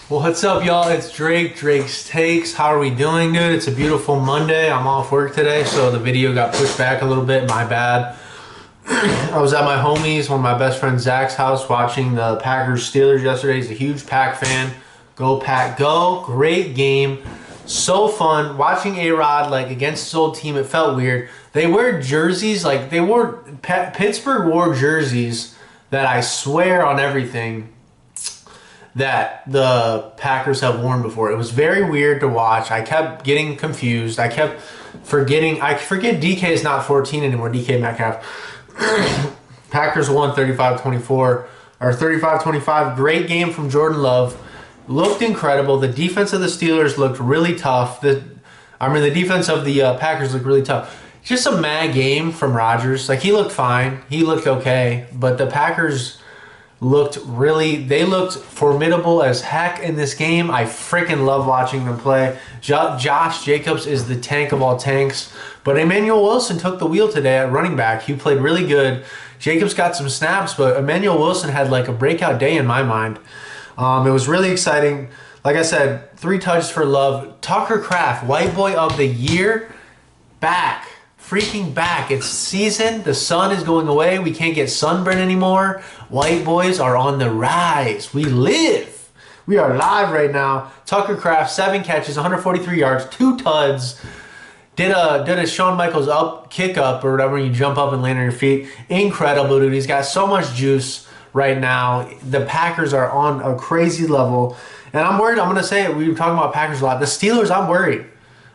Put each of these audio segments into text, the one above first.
What's up, y'all? It's Drake, Drake's Takes. How are we doing, dude? It's a beautiful Monday. I'm off work today, so the video got pushed back a little bit. My bad. I was at my homie's, one of my best friends, Zach's house, watching the Packers-Steelers yesterday. He's a huge Pack fan. Go, Pack, go. Great game. So fun. Watching A-Rod, like, against his old team, it felt weird. They wear jerseys, like, Pittsburgh wore jerseys that I swear on everything that the Packers have worn before. It was very weird to watch. I kept getting confused. I kept forgetting. I forget DK is not 14 anymore, DK Metcalf. Packers won 35-24, or 35-25. Great game from Jordan Love. Looked incredible. The defense of the Steelers looked really tough. The defense of the Packers looked really tough. Just a mad game from Rodgers. Like, he looked fine. He looked okay. But the Packers they looked formidable as heck in this game. I freaking love watching them play. Josh Jacobs is the tank of all tanks. But Emmanuel Wilson took the wheel today at running back. He played really good. Jacobs got some snaps, but Emmanuel Wilson had like a breakout day in my mind. It was really exciting. Like I said, 3 touches for Love. Tucker Kraft, White Boy of the Year, back. Freaking back. It's season. The sun is going away. We can't get sunburn anymore. White boys are on the rise. We live. We are live right now. Tucker Kraft, 7 catches, 143 yards, 2 tuds. Did a Shawn Michaels kick up or whatever, you jump up and land on your feet. Incredible, dude. He's got so much juice right now. The Packers are on a crazy level. And I'm worried. I'm going to say it. We were talking about Packers a lot. The Steelers, I'm worried.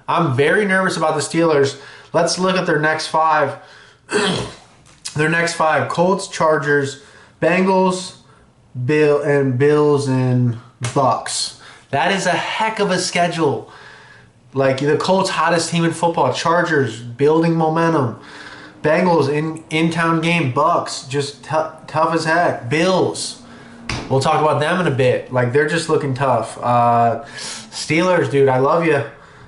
I'm very nervous about the Steelers. Let's look at their next 5. Their next 5. Colts, Chargers, Bengals, Bills, and Bucks. That is a heck of a schedule. Like, the Colts, hottest team in football. Chargers, building momentum. Bengals, in-town game. Bucks, just tough as heck. Bills, we'll talk about them in a bit. Like, they're just looking tough. Steelers, dude, I love you.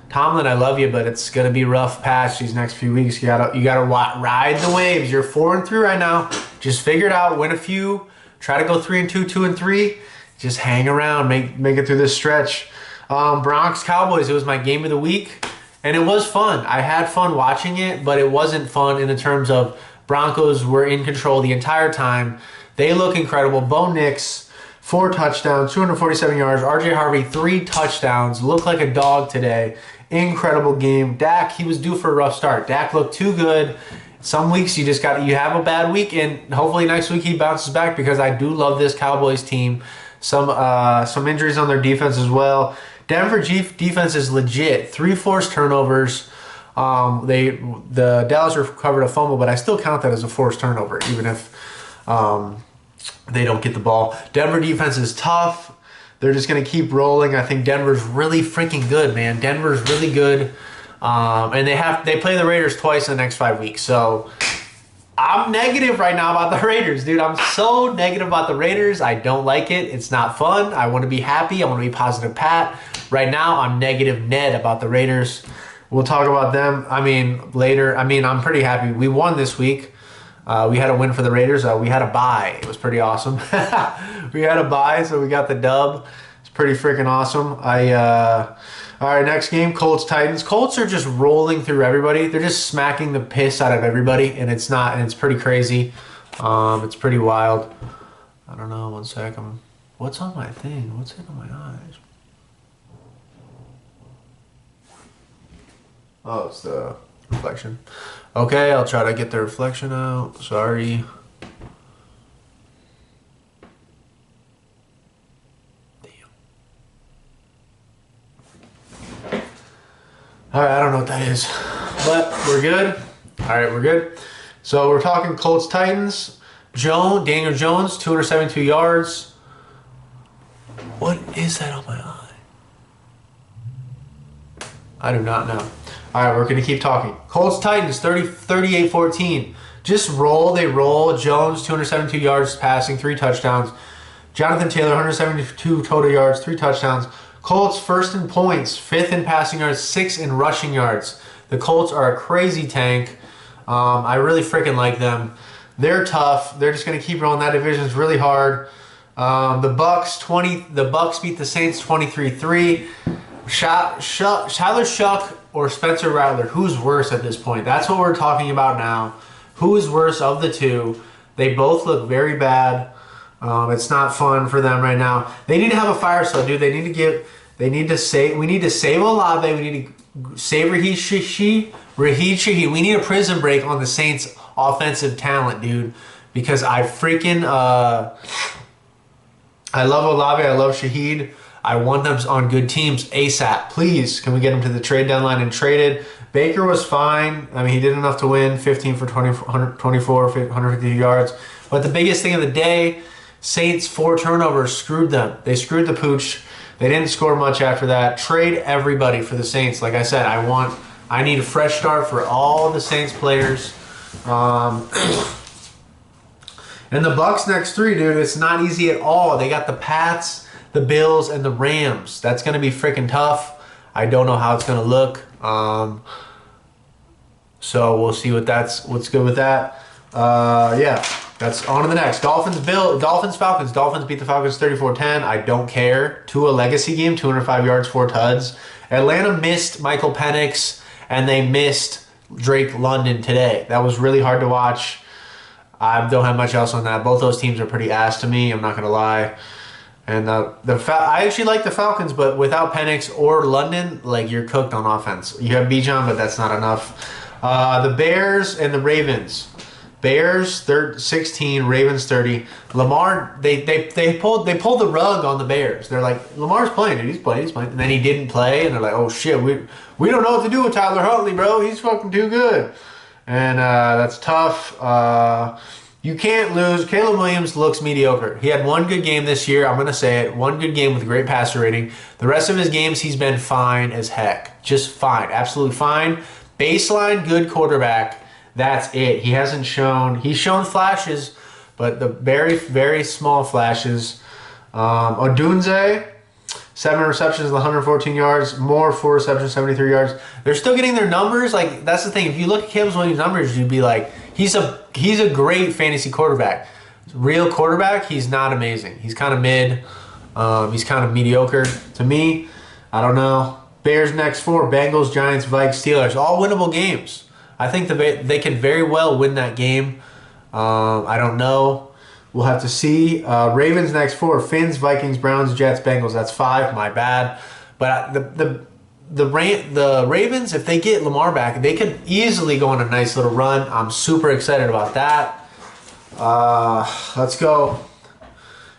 Tomlin, I love you, but it's gonna be rough patch these next few weeks. You gotta ride the waves. You're 4-3 right now. Just figure it out. Win a few. Try to go 3-2, 2-3. Just hang around. Make it through this stretch. Bronx Cowboys. It was my game of the week, and it was fun. I had fun watching it, but it wasn't fun in the terms of Broncos were in control the entire time. They look incredible. Bo Nix, 4 touchdowns, 247 yards. RJ Harvey, 3 touchdowns. Looked like a dog today. Incredible game. Dak, he was due for a rough start. Dak looked too good. Some weeks you have a bad week, and hopefully next week he bounces back, because I do love this Cowboys team. Some injuries on their defense as well. Denver defense is legit. 3 forced turnovers. The Dallas recovered a fumble, but I still count that as a forced turnover, even if they don't get the ball. Denver defense is tough. They're just going to keep rolling. I think Denver's really freaking good, man. Denver's really good. And they play the Raiders twice in the next 5 weeks. So I'm negative right now about the Raiders, dude. I'm so negative about the Raiders. I don't like it. It's not fun. I want to be happy. I want to be positive Pat. Right now, I'm negative Ned about the Raiders. We'll talk about them, later. I'm pretty happy. We won this week. We had a win for the Raiders. We had a bye. It was pretty awesome. We had a bye, so we got the dub. It's pretty freaking awesome. All right, next game, Colts-Titans. Colts are just rolling through everybody. They're just smacking the piss out of everybody, and it's pretty crazy. It's pretty wild. I don't know. One sec. What's on my thing? What's hitting my eyes? Oh, it's the reflection. Okay, I'll try to get the reflection out. Sorry. Damn. Alright, I don't know what that is. But we're good. Alright, we're good. So we're talking Colts-Titans. Daniel Jones, 272 yards. What is that on my eye? I do not know. All right, we're going to keep talking. Colts-Titans, 38-14. Just roll. They roll. Jones, 272 yards passing, 3 touchdowns. Jonathan Taylor, 172 total yards, 3 touchdowns. Colts first in points, 5th in passing yards, 6th in rushing yards. The Colts are a crazy tank. I really freaking like them. They're tough. They're just going to keep rolling. That division is really hard. The Bucks beat the Saints 23-3. Tyler Shuck or Spencer Rattler, who's worse at this point? That's what we're talking about now. Who is worse of the two? They both look very bad. It's not fun for them right now. They need to have a fire sale, dude. We need to save Olave. We need to save Raheem Shaheed. We need a prison break on the Saints' offensive talent, dude. Because I love Olave. I love Shaheed. I want them on good teams ASAP. Please, can we get him to the trade deadline and traded? Baker was fine. I mean, he did enough to win, 15 for 124, 150 yards. But the biggest thing of the day, Saints 4 turnovers screwed them. They screwed the pooch. They didn't score much after that. Trade everybody for the Saints. Like I said, I need a fresh start for all the Saints players. And the Bucks next 3, dude, it's not easy at all. They got the Pats, the Bills, and the Rams. That's going to be freaking tough. I don't know how it's going to look. So we'll see what's good with that. Yeah, that's on to the next. Dolphins, Falcons. Dolphins beat the Falcons 34-10. I don't care. Tua legacy game, 205 yards, 4 tuds. Atlanta missed Michael Penix, and they missed Drake London today. That was really hard to watch. I don't have much else on that. Both those teams are pretty ass to me. I'm not going to lie. And I actually like the Falcons, but without Penix or London, like, you're cooked on offense. You have Bijan, but that's not enough. The Bears and the Ravens. Bears 16, Ravens 30. Lamar, they pulled the rug on the Bears. They're like, Lamar's playing, dude. He's playing. And then he didn't play, and they're like, oh shit, we don't know what to do with Tyler Huntley, bro. He's fucking too good. And that's tough. You can't lose. Caleb Williams looks mediocre. He had one good game this year. I'm going to say it. One good game with a great passer rating. The rest of his games, he's been fine as heck. Just fine. Absolutely fine. Baseline, good quarterback. That's it. He's shown flashes, but the very, very small flashes. Odunze, 7 receptions, 114 yards. Moore, 4 receptions, 73 yards. They're still getting their numbers. Like, that's the thing. If you look at Caleb Williams' numbers, you'd be like, he's a great fantasy quarterback. Real quarterback, he's not amazing. He's kind of mid. He's kind of mediocre to me. I don't know. Bears next 4, Bengals, Giants, Vikes, Steelers. All winnable games. I think they could very well win that game. I don't know. We'll have to see. Ravens next 4, Finns, Vikings, Browns, Jets, Bengals. That's 5. My bad. But the Ravens, if they get Lamar back, they could easily go on a nice little run. I'm super excited about that. Let's go.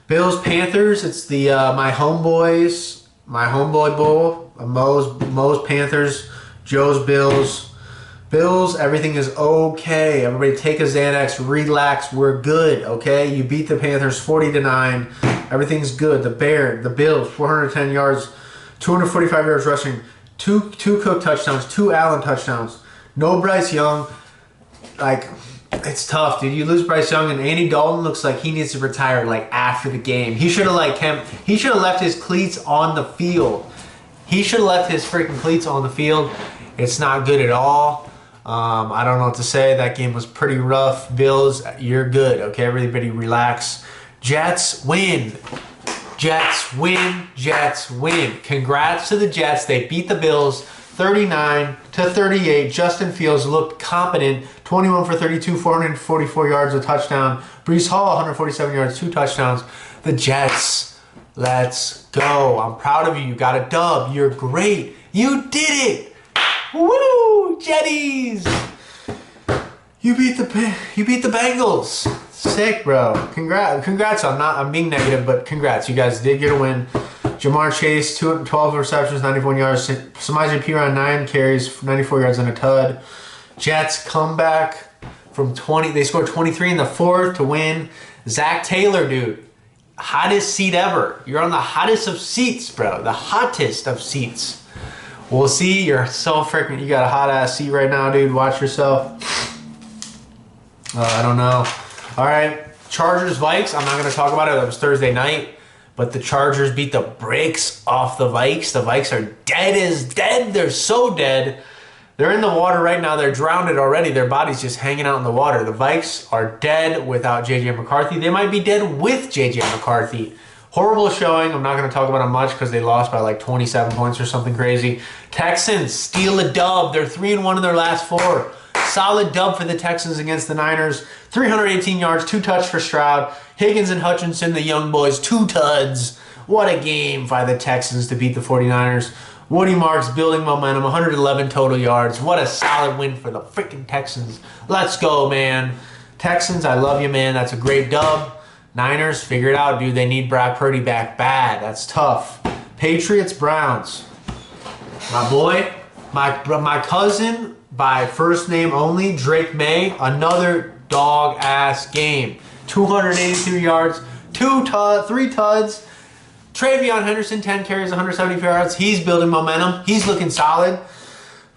Bills, Panthers. It's the my homeboys, my homeboy bowl. Mo's Panthers, Joe's Bills. Bills, everything is okay. Everybody take a Xanax, relax. We're good, okay? You beat the Panthers 40-9. Everything's good. The Bills, 410 yards, 245 yards rushing, two Cook touchdowns, 2 Allen touchdowns. No Bryce Young. Like, it's tough, dude. You lose Bryce Young, and Andy Dalton looks like he needs to retire like after the game. He should have left his cleats on the field. He should have left his freaking cleats on the field. It's not good at all. I don't know what to say. That game was pretty rough. Bills, you're good. Okay, everybody relax. Jets win. Jets win. Jets win. Congrats to the Jets. They beat the Bills 39-38. Justin Fields looked competent. 21 for 32, 444 yards, a touchdown. Breece Hall, 147 yards, 2 touchdowns. The Jets, let's go. I'm proud of you. You got a dub. You're great. You did it. Woo! Jetties! You beat the Bengals. Sick, bro. Congrats. I'm being negative, but congrats. You guys did get a win. Jamar Chase, 12 receptions, 91 yards. Samaje Perine, 9 carries, 94 yards and a tud. Jets come back from 20. They scored 23 in the 4th to win. Zach Taylor, dude. Hottest seat ever. You're on the hottest of seats, bro. The hottest of seats. We'll see. You're so freaking. You got a hot ass seat right now, dude. Watch yourself. I don't know. All right. Chargers, Vikes. I'm not going to talk about it. That was Thursday night. But the Chargers beat the brakes off the Vikes. The Vikes are dead as dead. They're so dead. They're in the water right now. They're drowned already. Their body's just hanging out in the water. The Vikes are dead without J.J. McCarthy. They might be dead with J.J. McCarthy. Horrible showing. I'm not going to talk about them much because they lost by like 27 points or something crazy. Texans steal a dub. They're 3-1 in their last 4. Solid dub for the Texans against the Niners. 318 yards, 2 touchdowns for Stroud. Higgins and Hutchinson, the young boys, 2 tuds. What a game by the Texans to beat the 49ers. Woody Marks building momentum, 111 total yards. What a solid win for the freaking Texans. Let's go, man. Texans, I love you, man. That's a great dub. Niners, figure it out, dude. They need Brock Purdy back bad. That's tough. Patriots, Browns. My boy, my cousin by first name only, Drake May. Another dog-ass game. 283 yards, 3 tuds. Travion Henderson, 10 carries, 174 yards. He's building momentum. He's looking solid.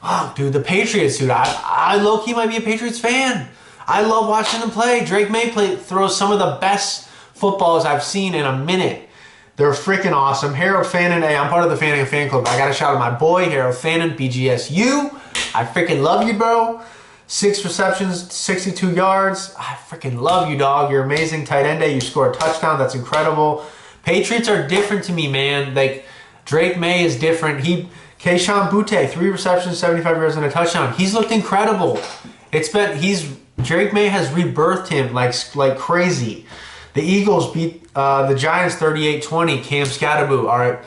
Oh, dude, the Patriots, dude. I low-key might be a Patriots fan. I love watching them play. Drake May throws some of the best footballs I've seen in a minute. They're freaking awesome. Harold Fannin, hey, I'm part of the Fannin fan club. I got to shout out my boy, Harold Fannin, BGSU. I freaking love you, bro. 6 receptions, 62 yards. I freaking love you, dog. You're amazing. Tight end day. You score a touchdown. That's incredible. Patriots are different to me, man. Like, Drake May is different. Keyshawn Butte, 3 receptions, 75 yards, and a touchdown. He's looked incredible. Drake May has rebirthed him like crazy. The Eagles beat the Giants 38-20. Cam Skattebo,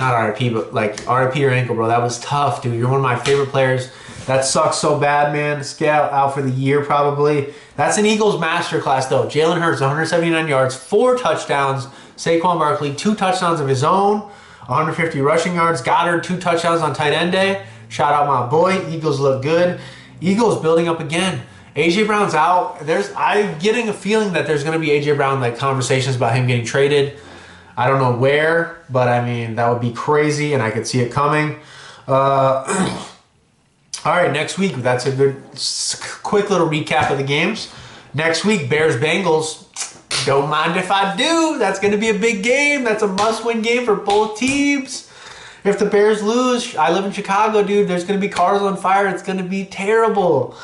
not RIP, but like RIP your ankle, bro. That was tough, dude. You're one of my favorite players. That sucks so bad, man. Scout out for the year probably. That's an Eagles masterclass, though. Jalen Hurts, 179 yards, 4 touchdowns. Saquon Barkley, 2 touchdowns of his own, 150 rushing yards. Goddard, 2 touchdowns on tight end day. Shout out my boy. Eagles look good. Eagles building up again. A.J. Brown's out. I'm getting a feeling that there's going to be A.J. Brown, like conversations about him getting traded. I don't know where, but I mean, that would be crazy, and I could see it coming. All right, next week, that's a good, quick little recap of the games. Next week, Bears-Bengals. Don't mind if I do. That's going to be a big game. That's a must-win game for both teams. If the Bears lose, I live in Chicago, dude. There's going to be cars on fire. It's going to be terrible.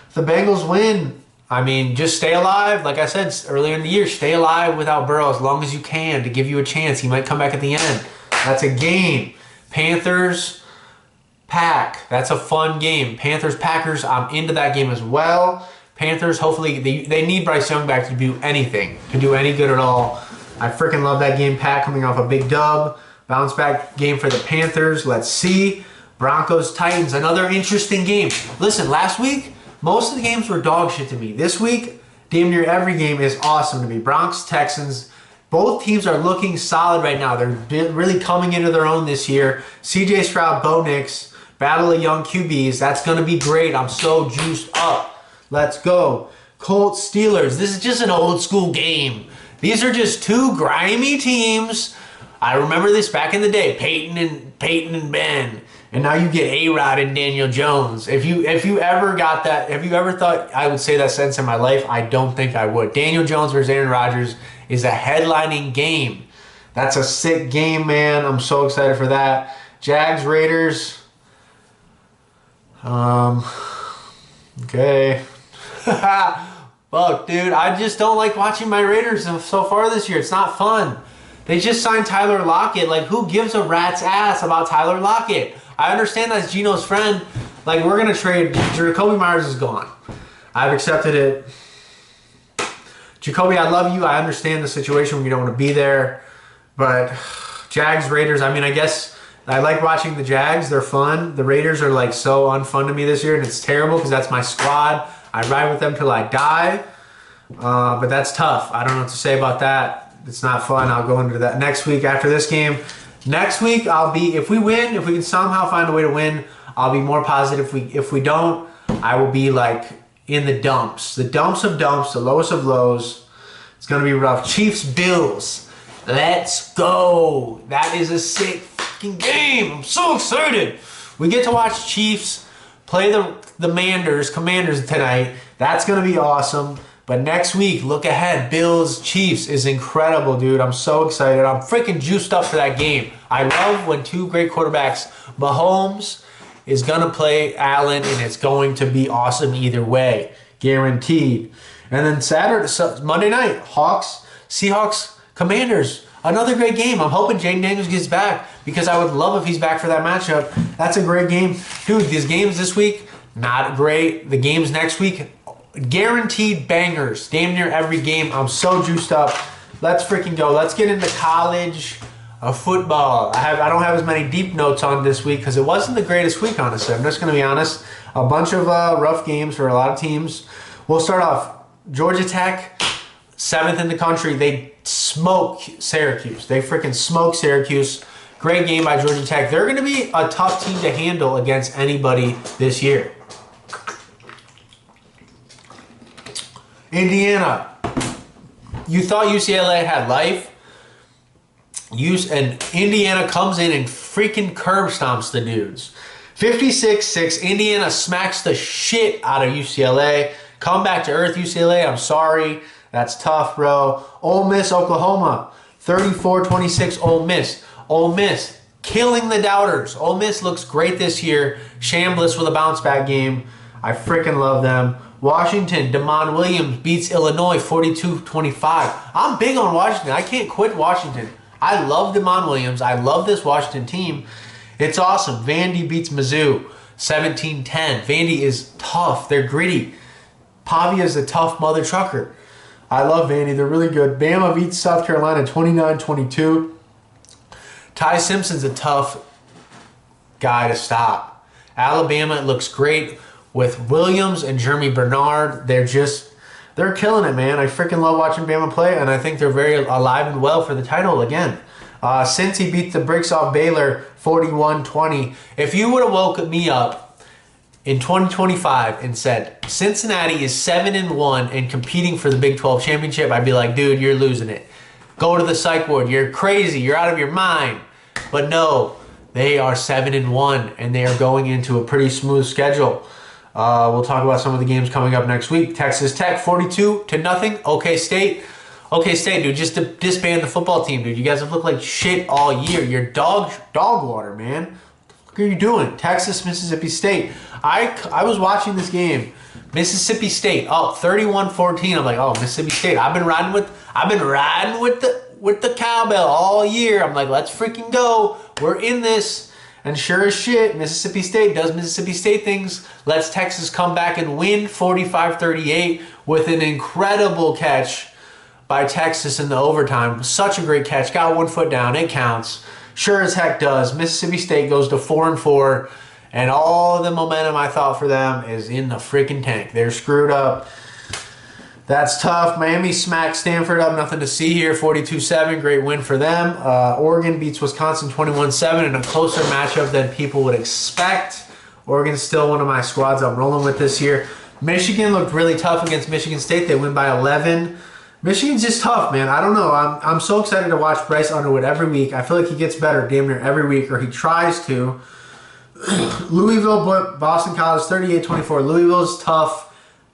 If the Bengals win, I mean, just stay alive. Like I said earlier in the year, stay alive without Burrow as long as you can to give you a chance. He might come back at the end. That's a game. Panthers, Pack. That's a fun game. Panthers, Packers, I'm into that game as well. Panthers, hopefully, they need Bryce Young back to do anything, to do any good at all. I freaking love that game. Pack coming off a big dub. Bounce back game for the Panthers. Let's see. Broncos, Titans, another interesting game. Listen, last week, most of the games were dog shit to me. This week, damn near every game is awesome to me. Bronx, Texans, both teams are looking solid right now. They're really coming into their own this year. CJ Stroud, Bo Nix, battle of young QBs. That's going to be great. I'm so juiced up. Let's go. Colts, Steelers. This is just an old school game. These are just 2 grimy teams. I remember this back in the day. Peyton and Ben. And now you get A-Rod and Daniel Jones. If you ever got that, have you ever thought I would say that sentence in my life? I don't think I would. Daniel Jones versus Aaron Rodgers is a headlining game. That's a sick game, man. I'm so excited for that. Jags, Raiders. Okay. Fuck, dude. I just don't like watching my Raiders so far this year. It's not fun. They just signed Tyler Lockett. Like, who gives a rat's ass about Tyler Lockett? I understand that's Gino's friend. Like, we're going to trade. Jacoby Myers is gone. I've accepted it. Jacoby, I love you. I understand the situation when you don't want to be there. But Jags, Raiders, I mean, I guess I like watching the Jags. They're fun. The Raiders are, like, so unfun to me this year, and it's terrible because that's my squad. I ride with them till I die. But that's tough. I don't know what to say about that. It's not fun. I'll go into that next week after this game. Next week, I'll be, if we win, if we can somehow find a way to win, I'll be more positive. If we don't, I will be like in the dumps. The dumps of dumps, the lowest of lows. It's going to be rough. Chiefs, Bills. Let's go. That is a sick fucking game. I'm so excited. We get to watch Chiefs play the Commanders tonight. That's going to be awesome. But next week, look ahead. Bills, Chiefs is incredible, dude. I'm so excited. I'm freaking juiced up for that game. I love when 2 great quarterbacks, Mahomes is going to play Allen, and it's going to be awesome either way. Guaranteed. And then Monday night, Seahawks, Commanders. Another great game. I'm hoping Jaden Daniels gets back because I would love if he's back for that matchup. That's a great game. Dude, these games this week, not great. The games next week, guaranteed bangers. Damn near every game. I'm so juiced up. Let's freaking go. Let's get into college football. I don't have as many deep notes on this week because it wasn't the greatest week, honestly. I'm just going to be honest. A bunch of rough games for a lot of teams. We'll start off. Georgia Tech, 7th in the country. They smoke Syracuse. They freaking smoke Syracuse. Great game by Georgia Tech. They're going to be a tough team to handle against anybody this year. Indiana. You thought UCLA had life. And Indiana comes in and freaking curb stomps the dudes. 56-6. Indiana smacks the shit out of UCLA. Come back to earth, UCLA. I'm sorry. That's tough, bro. Ole Miss, Oklahoma. 34-26, Ole Miss. Ole Miss killing the doubters. Ole Miss looks great this year. Shambliss with a bounce-back game. I freaking love them. Washington, Damon Williams beats Illinois 42-25. I'm big on Washington. I can't quit Washington. I love Damon Williams. I love this Washington team. It's awesome. Vandy beats Mizzou 17-10. Vandy is tough. They're gritty. Pavia is a tough mother trucker. I love Vandy. They're really good. Bama beats South Carolina 29-22. Ty Simpson's a tough guy to stop. Alabama looks great with Williams and Jeremy Bernard. They're killing it, man. I freaking love watching Bama play, and I think they're very alive and well for the title again. Cincy beat the bricks off Baylor 41-20. If you would have woken me up in 2025 and said Cincinnati is 7-1 and competing for the Big 12 championship, I'd be like, dude, you're losing it. Go to the psych ward. You're crazy. You're out of your mind. But no, they are 7-1, and they are going into a pretty smooth schedule. We'll talk about some of the games coming up next week. Texas Tech 42-0. OK State. OK State, dude, just to disband the football team, dude. You guys have looked like shit all year. You're dog water, man. What are you doing? Texas, Mississippi State. I was watching this game. Mississippi State up 31-14. I'm like, oh, Mississippi State. I've been riding with the cowbell all year. I'm like, let's freaking go. We're in this. And sure as shit, Mississippi State does Mississippi State things. Lets Texas come back and win 45-38 with an incredible catch by Texas in the overtime. Such a great catch. Got one foot down. It counts. Sure as heck does. Mississippi State goes to 4-4. And all the momentum I thought for them is in the freaking tank. They're screwed up. That's tough. Miami smacks Stanford up. Nothing to see here. 42-7. Great win for them. Oregon beats Wisconsin 21-7 in a closer matchup than people would expect. Oregon's still one of my squads I'm rolling with this year. Michigan looked really tough against Michigan State. They win by 11. Michigan's just tough, man. I don't know. I'm so excited to watch Bryce Underwood every week. I feel like he gets better damn near every week, or he tries to. Louisville, Boston College, 38-24. Louisville's tough.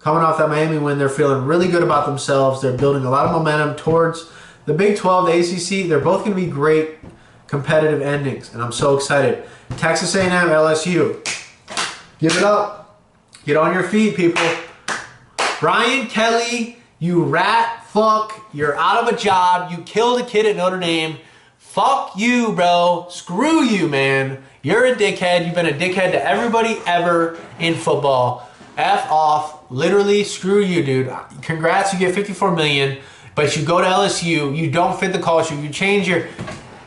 Coming off that Miami win, they're feeling really good about themselves. They're building a lot of momentum towards the Big 12, the ACC. They're both going to be great competitive endings, and I'm so excited. Texas A&M, LSU. Give it up. Get on your feet, people. Brian Kelly, you rat fuck. You're out of a job. You killed a kid at Notre Dame. Fuck you, bro. Screw you, man. You're a dickhead. You've been a dickhead to everybody ever in football. F off. Literally, screw you, dude. Congrats, you get $54 million, but you go to LSU, you don't fit the culture, you change your,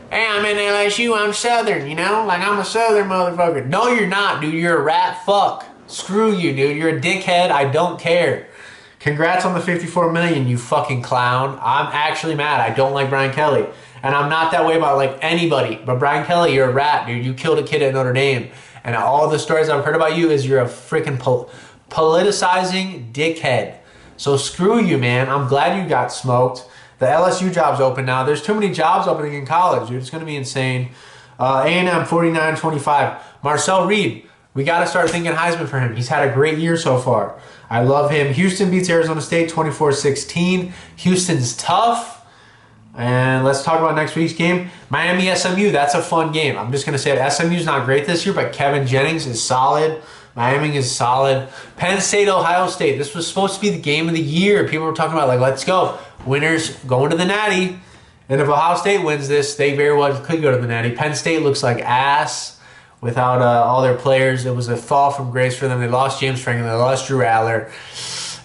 hey, I'm in LSU, I'm Southern, you know? Like, I'm a Southern motherfucker. No, you're not, dude. You're a rat fuck. Screw you, dude. You're a dickhead. I don't care. Congrats on the $54 million, you fucking clown. I'm actually mad. I don't like Brian Kelly. And I'm not that way about, like, anybody. But Brian Kelly, you're a rat, dude. You killed a kid at Notre Dame. And all the stories I've heard about you is you're a freaking politicizing dickhead. So screw you, man. I'm glad you got smoked. The LSU job's open now. There's too many jobs opening in college, dude. It's going to be insane. A&M 49-25. Marcel Reed. We got to start thinking Heisman for him. He's had a great year so far. I love him. Houston beats Arizona State 24-16. Houston's tough. And let's talk about next week's game. Miami SMU, that's a fun game. I'm just going to say it. SMU's not great this year, but Kevin Jennings is solid. Miami is solid. Penn State, Ohio State. This was supposed to be the game of the year. People were talking about, like, let's go. Winners going to the Natty. And if Ohio State wins this, they very well could go to the Natty. Penn State looks like ass without all their players. It was a fall from grace for them. They lost James Franklin. They lost Drew Aller.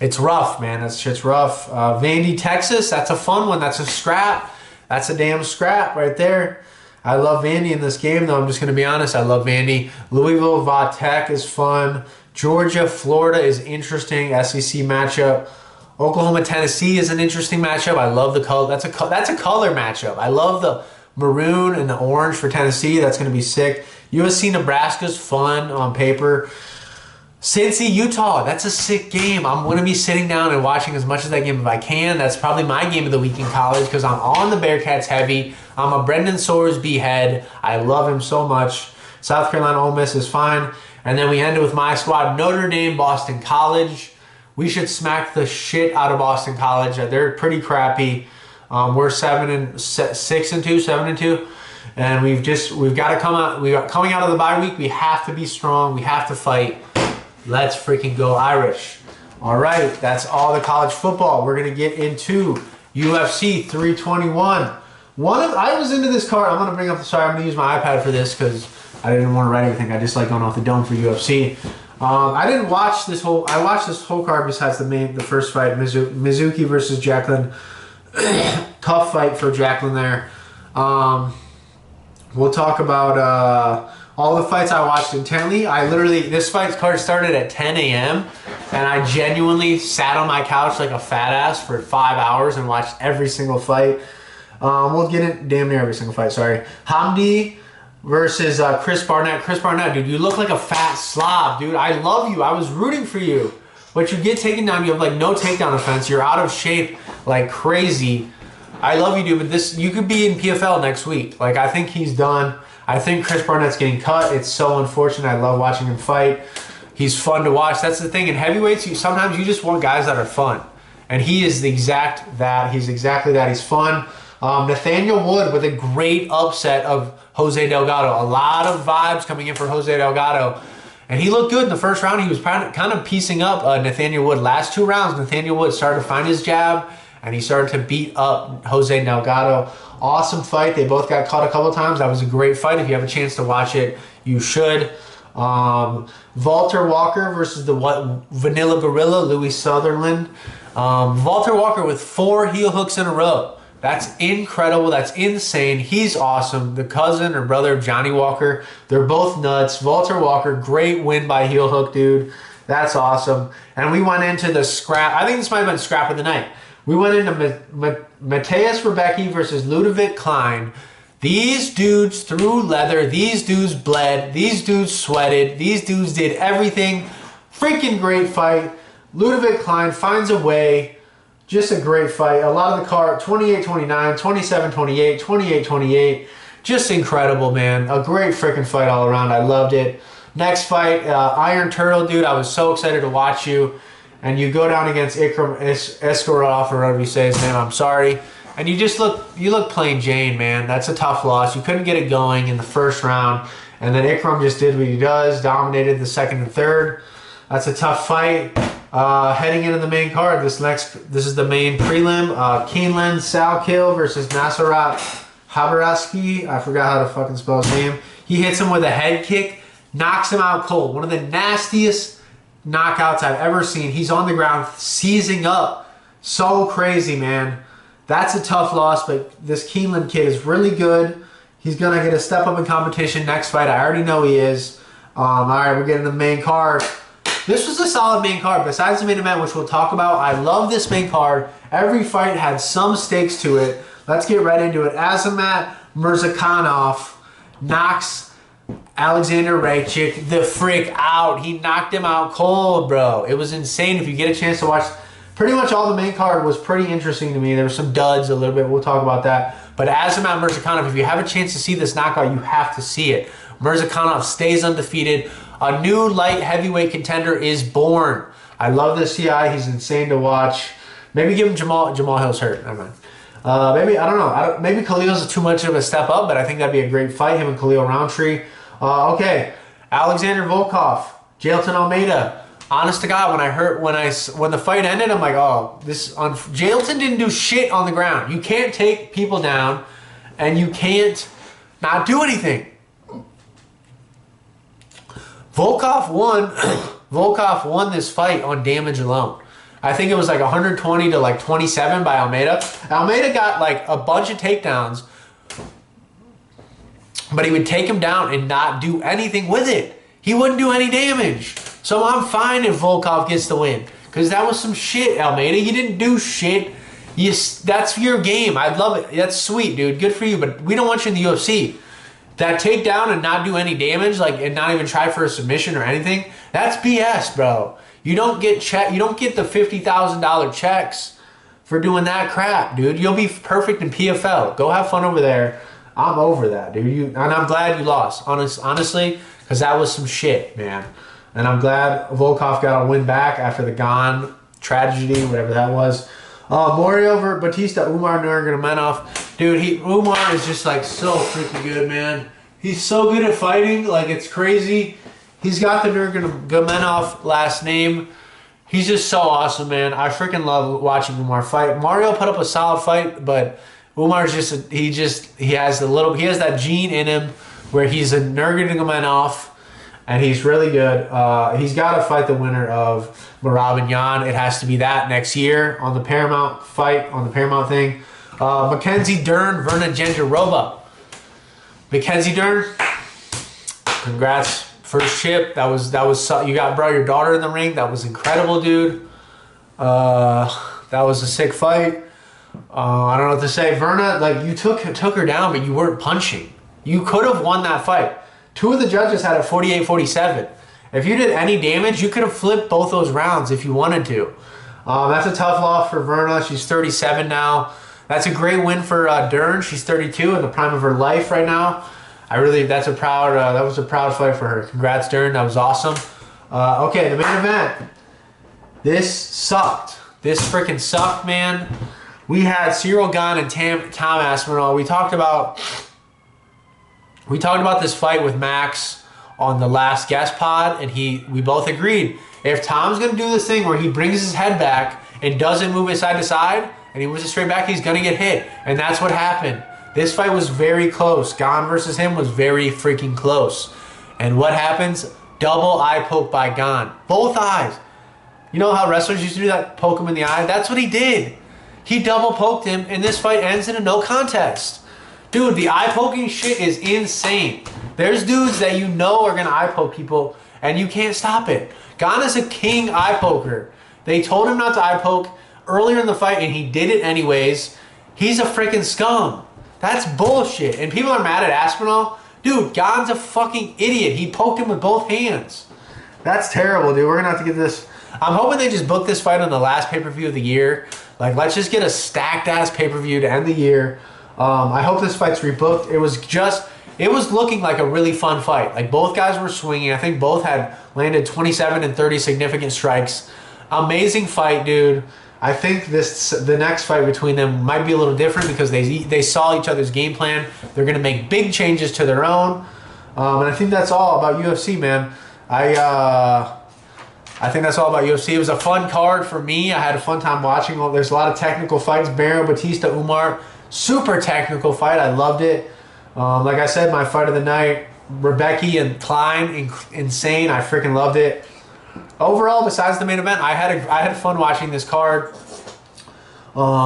It's rough, man. That shit's rough. Vandy, Texas. That's a fun one. That's a scrap. That's a damn scrap right there. I love Vandy in this game, though. I'm just going to be honest. I love Vandy. Louisville, Va Tech is fun. Georgia, Florida is interesting. SEC matchup. Oklahoma, Tennessee is an interesting matchup. I love the color. That's a color matchup. I love the maroon and the orange for Tennessee. That's going to be sick. USC, Nebraska's fun on paper. Cincy, Utah, that's a sick game. I'm going to be sitting down and watching as much of that game if I can. That's probably my game of the week in college because I'm on the Bearcats heavy. I'm a Brendan Sorsby head. I love him so much. South Carolina, Ole Miss is fine. And then we end it with my squad, Notre Dame, Boston College. We should smack the shit out of Boston College. They're pretty crappy. We're 6-2, and we've got to come out. Coming out of the bye week. We have to be strong. We have to fight. Let's freaking go Irish. All right, that's all the college football. We're gonna get into UFC 321. I was into this card. I'm gonna bring up the. Sorry, I'm gonna use my iPad for this because I didn't want to write everything. I just like going off the dome for UFC. I didn't watch this whole. I watched this whole card besides the first fight, Mizuki versus Jacqueline. Tough fight for Jacqueline there. We'll talk about all the fights I watched intently. This fight card started at 10 a.m. and I genuinely sat on my couch like a fat ass for 5 hours and watched every single fight. We'll get it damn near every single fight. Sorry, Hamdi versus Chris Barnett. Chris Barnett, dude, you look like a fat slob, dude. I love you. I was rooting for you. But you get taken down. You have like no takedown offense. You're out of shape like crazy. I love you, dude, but you could be in PFL next week. Like, I think he's done. I think Chris Barnett's getting cut. It's so unfortunate. I love watching him fight. He's fun to watch. That's the thing. In heavyweights, sometimes you just want guys that are fun. And he is He's exactly that. He's fun. Nathaniel Wood with a great upset of Jose Delgado. A lot of vibes coming in for Jose Delgado. And he looked good in the first round. He was kind of piecing up Nathaniel Wood. Last 2 rounds, Nathaniel Wood started to find his jab, and he started to beat up Jose Delgado. Awesome fight. They both got caught a couple times. That was a great fight. If you have a chance to watch it, you should. Walter Walker versus the Vanilla Gorilla, Louis Sutherland. Walter Walker with 4 heel hooks in a row. That's incredible. That's insane. He's awesome. The cousin or brother of Johnny Walker. They're both nuts. Walter Walker, great win by heel hook, dude. That's awesome. And we went into the scrap. I think this might have been scrap of the night. We went into Mateus Rebecki versus Ludovic Klein. These dudes threw leather. These dudes bled. These dudes sweated. These dudes did everything. Freaking great fight. Ludovic Klein finds a way. Just a great fight. A lot of the card, 28-29, 27-28, 28-28. Just incredible, man. A great freaking fight all around. I loved it. Next fight, Iron Turtle, dude. I was so excited to watch you. And you go down against Ikram Eskarov, or whatever you say his name. I'm sorry. And you look plain Jane, man. That's a tough loss. You couldn't get it going in the first round. And then Ikram just did what he does, dominated the second and third. That's a tough fight. Heading into the main card, this is the main prelim. Keeneland Salkill versus Nasrat Habaraski. I forgot how to fucking spell his name. He hits him with a head kick, knocks him out cold. One of the nastiest knockouts I've ever seen. He's on the ground, seizing up. So crazy, man. That's a tough loss, but this Keeneland kid is really good. He's going to get a step up in competition next fight. I already know he is. All right, we're getting the main card. This was a solid main card. Besides the main event, which we'll talk about, I love this main card. Every fight had some stakes to it. Let's get right into it. Azamat Murzakanov knocks Alexander Rakic the frick out. He knocked him out cold, bro. It was insane. If you get a chance to watch, pretty much all the main card was pretty interesting to me. There were some duds a little bit. We'll talk about that. But Azamat Murzakanov, if you have a chance to see this knockout, you have to see it. Murzakanov stays undefeated. A new light heavyweight contender is born. I love this CI. He's insane to watch. Maybe give him Jamal Hill's hurt. Never mind. Maybe, I don't know. Maybe Khalil's too much of a step up, but I think that'd be a great fight, him and Khalil Roundtree. Okay, Alexander Volkov, Jailton Almeida. Honest to God, when the fight ended, I'm like, oh, Jailton didn't do shit on the ground. You can't take people down, and you can't not do anything. Volkov won. Volkov won this fight on damage alone. I think it was like 120 to like 27 by Almeida. Almeida got like a bunch of takedowns, but he would take him down and not do anything with it. He wouldn't do any damage. So I'm fine if Volkov gets the win, because that was some shit, Almeida. You didn't do shit. That's your game. I love it. That's sweet, dude. Good for you, but we don't want you in the UFC. That takedown and not do any damage, like, and not even try for a submission or anything, that's BS, bro. You don't get You don't get the $50,000 checks for doing that crap, dude. You'll be perfect in PFL. Go have fun over there. I'm over that, dude. And I'm glad you lost, honestly, because that was some shit, man. And I'm glad Volkov got a win back after the Gane tragedy, whatever that was. Mario over Batista, Umar Nurmagomedov. Dude, Umar is just like so freaking good, man. He's so good at fighting, like it's crazy. He's got the Nurmagomedov last name. He's just so awesome, man. I freaking love watching Umar fight. Mario put up a solid fight, but Umar's he has that gene in him where he's a Nurmagomedov, and he's really good. He's got to fight the winner of Merab and Yan. It has to be that next year on the Paramount thing. Mackenzie Dern, Verna Jandiroba. Mackenzie Dern, congrats. First chip. That was you brought your daughter in the ring. That was incredible, dude. That was a sick fight. I don't know what to say. Verna, like, you took her down, but you weren't punching. You could have won that fight. Two of the judges had it 48-47. If you did any damage, you could have flipped both those rounds if you wanted to. That's a tough loss for Verna. She's 37 now. That's a great win for Dern. She's 32 in the prime of her life right now. That was a proud fight for her. Congrats, Dern. That was awesome. Okay, the main event. This sucked. This freaking sucked, man. We had Ciryl Gane and Tom Aspinall. We talked about this fight with Max on the last guest pod, and we both agreed, if Tom's going to do this thing where he brings his head back and doesn't move it side to side, and he moves it straight back, he's going to get hit. And that's what happened. This fight was very close. Gane versus him was very freaking close. And what happens? Double eye poke by Gane. Both eyes. You know how wrestlers used to do that? Poke him in the eye? That's what he did. He double poked him, and this fight ends in a no contest. Dude, the eye poking shit is insane. There's dudes that you know are going to eye poke people, and you can't stop it. Gane is a king eye poker. They told him not to eye poke earlier in the fight, and he did it anyways. He's a freaking scum. That's bullshit. And people are mad at Aspinall. Dude, Gane's a fucking idiot. He poked him with both hands. That's terrible, dude. We're going to have to get this. I'm hoping they just book this fight on the last pay-per-view of the year. Like, let's just get a stacked-ass pay-per-view to end the year. I hope this fight's rebooked. It was looking like a really fun fight. Like, both guys were swinging. I think both had landed 27 and 30 significant strikes. Amazing fight, dude. I think the next fight between them might be a little different because they saw each other's game plan. They're going to make big changes to their own. And I think that's all about UFC, man. I think that's all about UFC. It was a fun card for me. I had a fun time watching. There's a lot of technical fights. Barrow, Batista, Umar. Super technical fight. I loved it. Like I said, my fight of the night, Rebecca and Klein, insane. I freaking loved it. Overall, besides the main event, I had fun watching this card.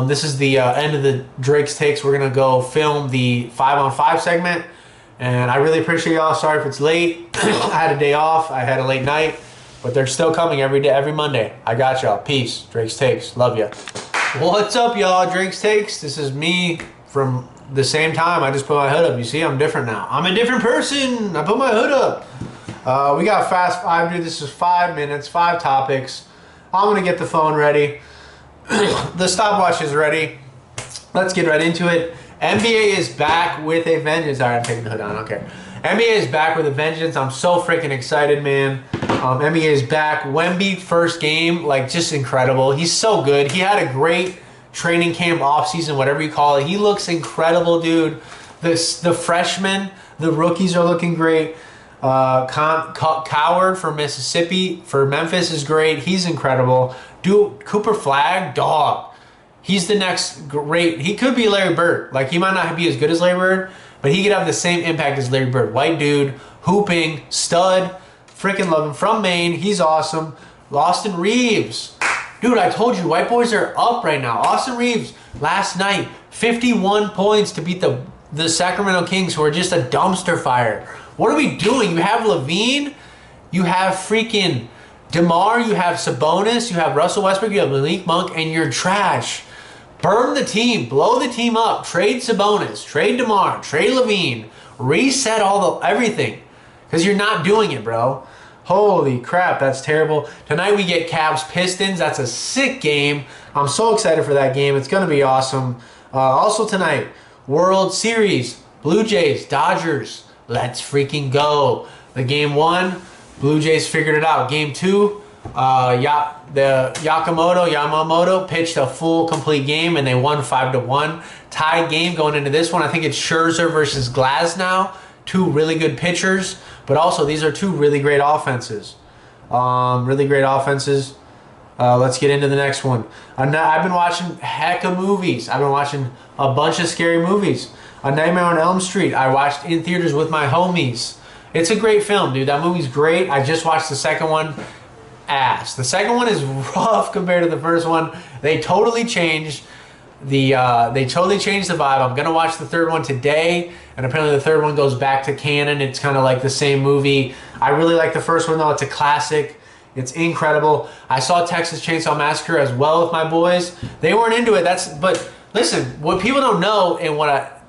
This is the end of the Drake's Takes. We're going to go film the 5-on-5 segment. And I really appreciate y'all. Sorry if it's late. I had a day off. I had a late night. But they're still coming every day, every Monday. I got y'all. Peace. Drake's Takes. Love ya. What's up, y'all? Drake's Takes. This is me from the same time. I just put my hood up. You see, I'm different now. I'm a different person. I put my hood up. We got fast 5, dude. This is 5 minutes, 5 topics. I'm going to get the phone ready. The stopwatch is ready. Let's get right into it. NBA is back with a vengeance. All right, I'm taking the hood on. Okay. NBA is back with a vengeance. I'm so freaking excited, man. NBA is back. Wemby, first game, like, just incredible. He's so good. He had a great training camp, off season, whatever you call it. He looks incredible, dude. The freshmen, the rookies are looking great. Coward for Mississippi, for Memphis is great. He's incredible. Dude, Cooper Flagg, dog. He's the next great. He could be Larry Bird. Like, he might not be as good as Larry Bird, but he could have the same impact as Larry Bird. White dude, hooping, stud. Freaking love him. From Maine. He's awesome. Austin Reeves. Dude, I told you, white boys are up right now. Austin Reeves, last night, 51 points to beat the Sacramento Kings, who are just a dumpster fire. What are we doing? You have Levine, you have freaking DeMar, you have Sabonis, you have Russell Westbrook, you have Malik Monk, and you're trash. Burn the team, blow the team up, trade Sabonis, trade DeMar, trade Levine, reset everything, because you're not doing it, bro. Holy crap, that's terrible. Tonight we get Cavs Pistons. That's a sick game. I'm so excited for that game. It's going to be awesome. Also tonight, World Series, Blue Jays, Dodgers. Let's freaking go. The game 1, Blue Jays figured it out. Game 2, Yamamoto pitched a full complete game and they won 5-1. Tied game going into this one. I think it's Scherzer versus Glasnow. 2 really good pitchers, but also these are 2 really great offenses. Let's get into the next one. I've been watching a heck of movies. I've been watching a bunch of scary movies. A Nightmare on Elm Street, I watched in theaters with my homies. It's a great film, dude. That movie's great. I just watched the second one. Ass. The second one is rough compared to the first one. They totally changed the vibe. I'm gonna watch the third one today, and apparently the third one goes back to canon. It's kind of like the same movie. I really like the first one though. It's a classic. It's incredible. I saw Texas Chainsaw Massacre as well with my boys. They weren't into it. But listen, what people don't know and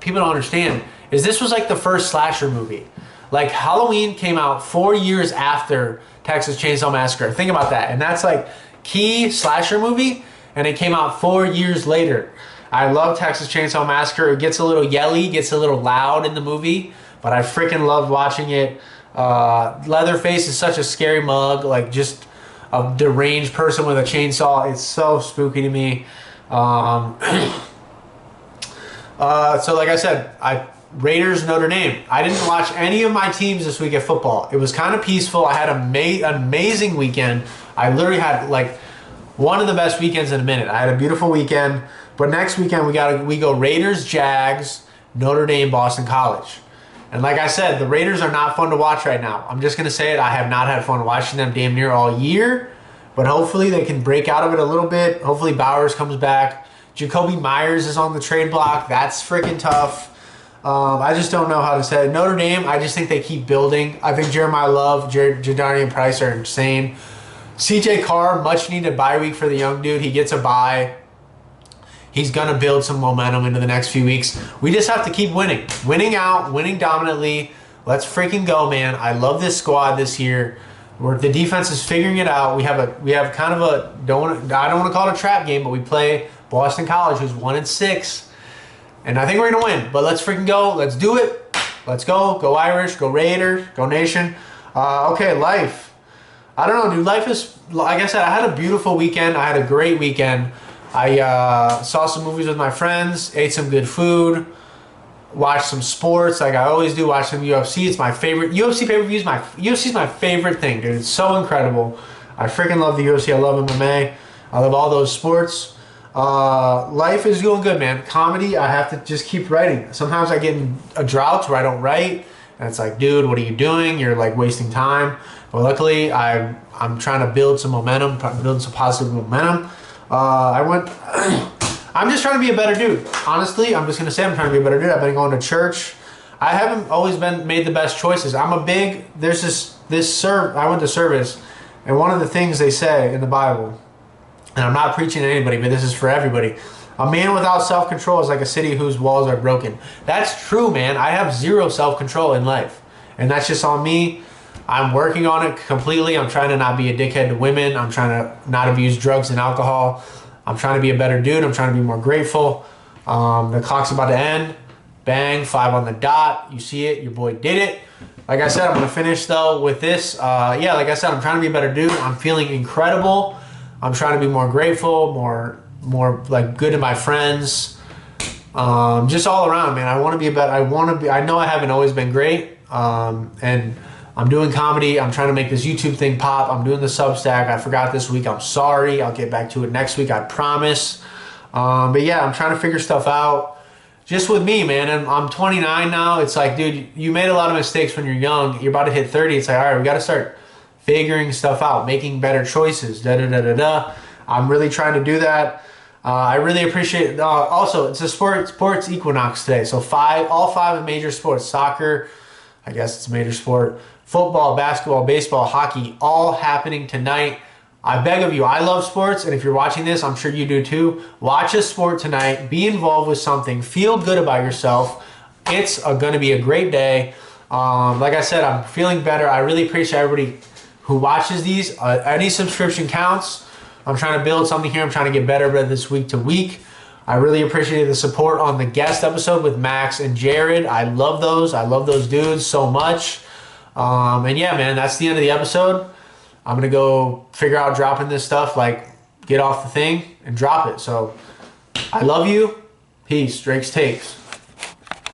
people don't understand is this was like the first slasher movie. Like, Halloween came out 4 years after Texas Chainsaw Massacre. Think about that. And that's like key slasher movie, and it came out 4 years later. I love Texas Chainsaw Massacre. It gets a little yelly, gets a little loud in the movie, but I freaking loved watching it. Leatherface is such a scary mug, like just a deranged person with a chainsaw. It's so spooky to me. So like I said, Raiders, Notre Dame. I didn't watch any of my teams this week at football. It was kind of peaceful. I had an amazing weekend. I literally had like one of the best weekends in a minute. I had a beautiful weekend. But next weekend we go Raiders, Jags, Notre Dame, Boston College. And like I said, the Raiders are not fun to watch right now. I'm just going to say it. I have not had fun watching them damn near all year. But hopefully they can break out of it a little bit. Hopefully Bowers comes back. Jacoby Myers is on the trade block. That's freaking tough. I just don't know how to say it. Notre Dame, I just think they keep building. I think Jeremiah Love, Jadarian Price are insane. CJ Carr, much needed bye week for the young dude. He gets a bye. He's going to build some momentum into the next few weeks. We just have to keep winning. Winning out, winning dominantly. Let's freaking go, man. I love this squad this year. The defense is figuring it out. We have kind of a, I don't want to call it a trap game, but we play Boston College, who's 1-6. And I think we're going to win. But let's freaking go. Let's do it. Let's go. Go Irish. Go Raiders. Go Nation. Okay, life. I don't know, dude. Life is, like I said, I had a beautiful weekend. I had a great weekend. I saw some movies with my friends. Ate some good food. Watched some sports like I always do. Watch some UFC. It's my favorite. UFC pay-per-view UFC is my favorite thing, dude. It's so incredible. I freaking love the UFC. I love MMA. I love all those sports. Life is going good, man. Comedy, I have to just keep writing. Sometimes I get in a drought where I don't write, and it's like, dude, what are you doing? You're like wasting time. But luckily, I'm trying to build some momentum, building some positive momentum. I'm just trying to be a better dude. Honestly, I'm just gonna say I'm trying to be a better dude. I've been going to church. I haven't always made the best choices. I went to service, and one of the things they say in the Bible, and I'm not preaching to anybody, but this is for everybody. A man without self-control is like a city whose walls are broken. That's true, man. I have zero self-control in life. And that's just on me. I'm working on it completely. I'm trying to not be a dickhead to women. I'm trying to not abuse drugs and alcohol. I'm trying to be a better dude. I'm trying to be more grateful. The clock's about to end. Bang, 5 on the dot. You see it. Your boy did it. Like I said, I'm going to finish, though, with this. Yeah, like I said, I'm trying to be a better dude. I'm feeling incredible. I'm trying to be more grateful, more more like good to my friends. Just all around, man. I want to be better. I know I haven't always been great. And I'm doing comedy. I'm trying to make this YouTube thing pop. I'm doing the Substack. I forgot this week. I'm sorry. I'll get back to it next week. I promise. But yeah, I'm trying to figure stuff out. Just with me, man. And I'm 29 now. It's like, dude, you made a lot of mistakes when you're young. You're about to hit 30. It's like, all right, we got to start figuring stuff out, making better choices. Da da da da da. I'm really trying to do that. I really appreciate it. Also, it's a sports equinox today. So all five of major sports, soccer, I guess it's a major sport, football, basketball, baseball, hockey, all happening tonight. I beg of you, I love sports, and if you're watching this, I'm sure you do too. Watch a sport tonight. Be involved with something. Feel good about yourself. It's going to be a great day. Like I said, I'm feeling better. I really appreciate everybody who watches these. Any subscription counts. I'm trying to build something here. I'm trying to get better this week to week. I really appreciate the support on the guest episode with Max and Jared. I love those. I love those dudes so much. And yeah, man, that's the end of the episode. I'm going to go figure out dropping this stuff, like get off the thing and drop it. So I love you. Peace. Drake's Takes.